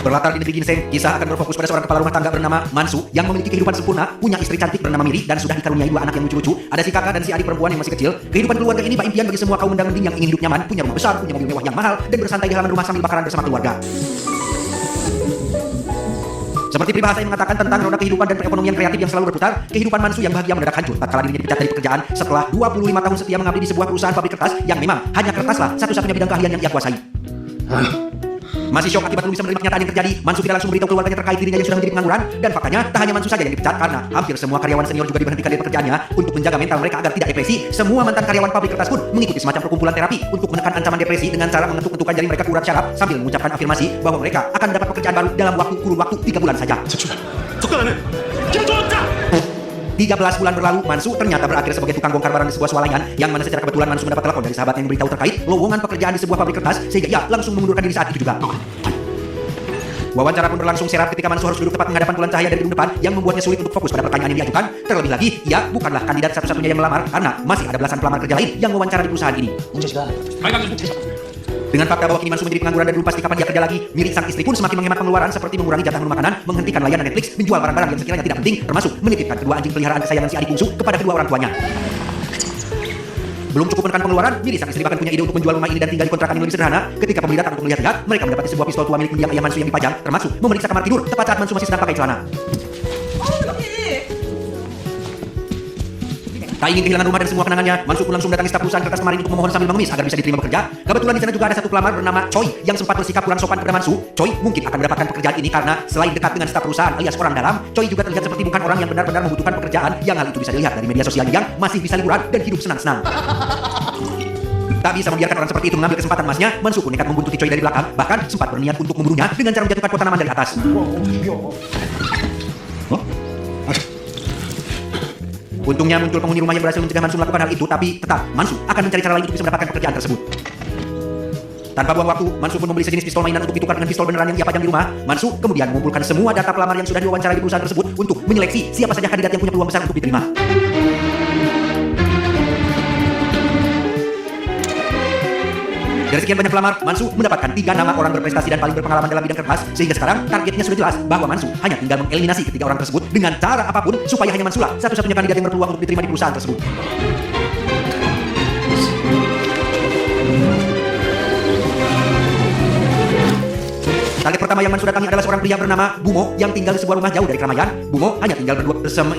Berlatar di negeri ginseng, kisah akan berfokus pada seorang kepala rumah tangga bernama Mansu yang memiliki kehidupan sempurna, punya istri cantik bernama Miri dan sudah dikaruniai 2 anak yang lucu-lucu. Ada si kakak dan si adik perempuan yang masih kecil. Kehidupan keluarga ini bak impian bagi semua kaum mendang-mending yang ingin hidup nyaman, punya rumah besar, punya mobil mewah yang mahal, dan bersantai di halaman rumah sambil bakaran bersama keluarga. Seperti peribahasa yang mengatakan tentang roda kehidupan dan perekonomian kreatif yang selalu berputar, kehidupan Mansu yang bahagia mendadak hancur tatkala dirinya dipecat dari pekerjaan setelah 25 tahun setia mengabdi di sebuah perusahaan pabrik kertas yang memang hanya kertaslah satu-satunya bidang keahlian yang ia kuasai. Masih syok akibat belum bisa menerima kenyataan yang terjadi, Mansu tidak langsung beritahu keluarganya terkait dirinya yang sudah menjadi pengangguran, dan faktanya tak hanya Mansu saja yang dipecat karena hampir semua karyawan senior juga diberhentikan dari pekerjaannya. Untuk menjaga mental mereka agar tidak depresi, semua mantan karyawan pabrik kertas pun mengikuti semacam perkumpulan terapi untuk menekan ancaman depresi dengan cara mengetuk-entukkan jari mereka ke urat syaraf sambil mengucapkan afirmasi bahwa mereka akan mendapat pekerjaan baru dalam kurun waktu 3 bulan saja. 13 bulan berlalu, Mansu ternyata berakhir sebagai tukang bongkar barang di sebuah swalayan, yang mana secara kebetulan Mansu mendapat telepon dari sahabat yang memberitahu terkait lowongan pekerjaan di sebuah pabrik kertas, sehingga ia langsung mengundurkan diri saat itu juga. Wawancara pun berlangsung serat ketika Mansu harus duduk tepat menghadapan bulan cahaya dari gedung depan yang membuatnya sulit untuk fokus pada pertanyaan yang diajukan. Terlebih lagi, ia bukanlah kandidat satu-satunya yang melamar karena masih ada belasan pelamar kerja lain yang mewawancara di perusahaan ini. Dengan fakta bahwa kini Mansu menjadi pengangguran dan belum pasti kapan dia kerja lagi, Miri sang istri pun semakin menghemat pengeluaran seperti mengurangi jatah menu makanan, menghentikan layanan Netflix, menjual barang-barang yang sekiranya tidak penting, termasuk menitipkan kedua anjing peliharaan kesayangan si adik bungsu kepada kedua orang tuanya. Belum cukup menekan pengeluaran, Miri sang istri bahkan punya ide untuk menjual rumah ini dan tinggal di kontrakan yang lebih sederhana. Ketika pembeli datang untuk melihat-lihat, mereka mendapati sebuah pistol tua milik mendiang ayah Mansu yang dipajang, termasuk memeriksa kamar tidur tepat saat Mansu masih sedang pakai celana. Tak ingin kehilangan rumah dan semua kenangannya, Mansu pun langsung mendatangi staf perusahaan kertas kemarin untuk memohon sambil mengemis agar bisa diterima bekerja. Kebetulan di sana juga ada satu pelamar bernama Choi yang sempat bersikap kurang sopan kepada Mansu. Choi mungkin akan mendapatkan pekerjaan ini karena selain dekat dengan staf perusahaan alias orang dalam, Choi juga terlihat seperti bukan orang yang benar-benar membutuhkan pekerjaan, yang hal itu bisa dilihat dari media sosialnya yang masih bisa liburan dan hidup senang-senang. Tak bisa membiarkan orang seperti itu mengambil kesempatan emasnya, Mansu pun nekat membuntuti Choi dari belakang, bahkan sempat berniat untuk membunuhnya dengan cara menjatuhkan pot tanaman dari atas. Untungnya muncul penghuni rumah yang berhasil mencegah Mansu melakukan hal itu, tapi tetap Mansu akan mencari cara lain untuk bisa mendapatkan pekerjaan tersebut. Tanpa buang waktu, Mansu pun membeli sejenis pistol mainan untuk ditukar dengan pistol beneran yang ia pajang di rumah. Mansu kemudian mengumpulkan semua data pelamar yang sudah diwawancarai di perusahaan tersebut untuk menyeleksi siapa saja kandidat yang punya peluang besar untuk diterima. Dari sekian banyak pelamar, Mansu mendapatkan 3 nama orang berprestasi dan paling berpengalaman dalam bidang kertas, sehingga sekarang targetnya sudah jelas bahwa Mansu hanya tinggal mengeliminasi ketiga orang tersebut dengan cara apapun supaya hanya Mansu lah satu-satunya kandidat yang berpeluang untuk diterima di perusahaan tersebut. Target pertama yang Mansu datangi adalah seorang pria bernama Bumo yang tinggal di sebuah rumah jauh dari keramaian. Bumo hanya tinggal berdua bersama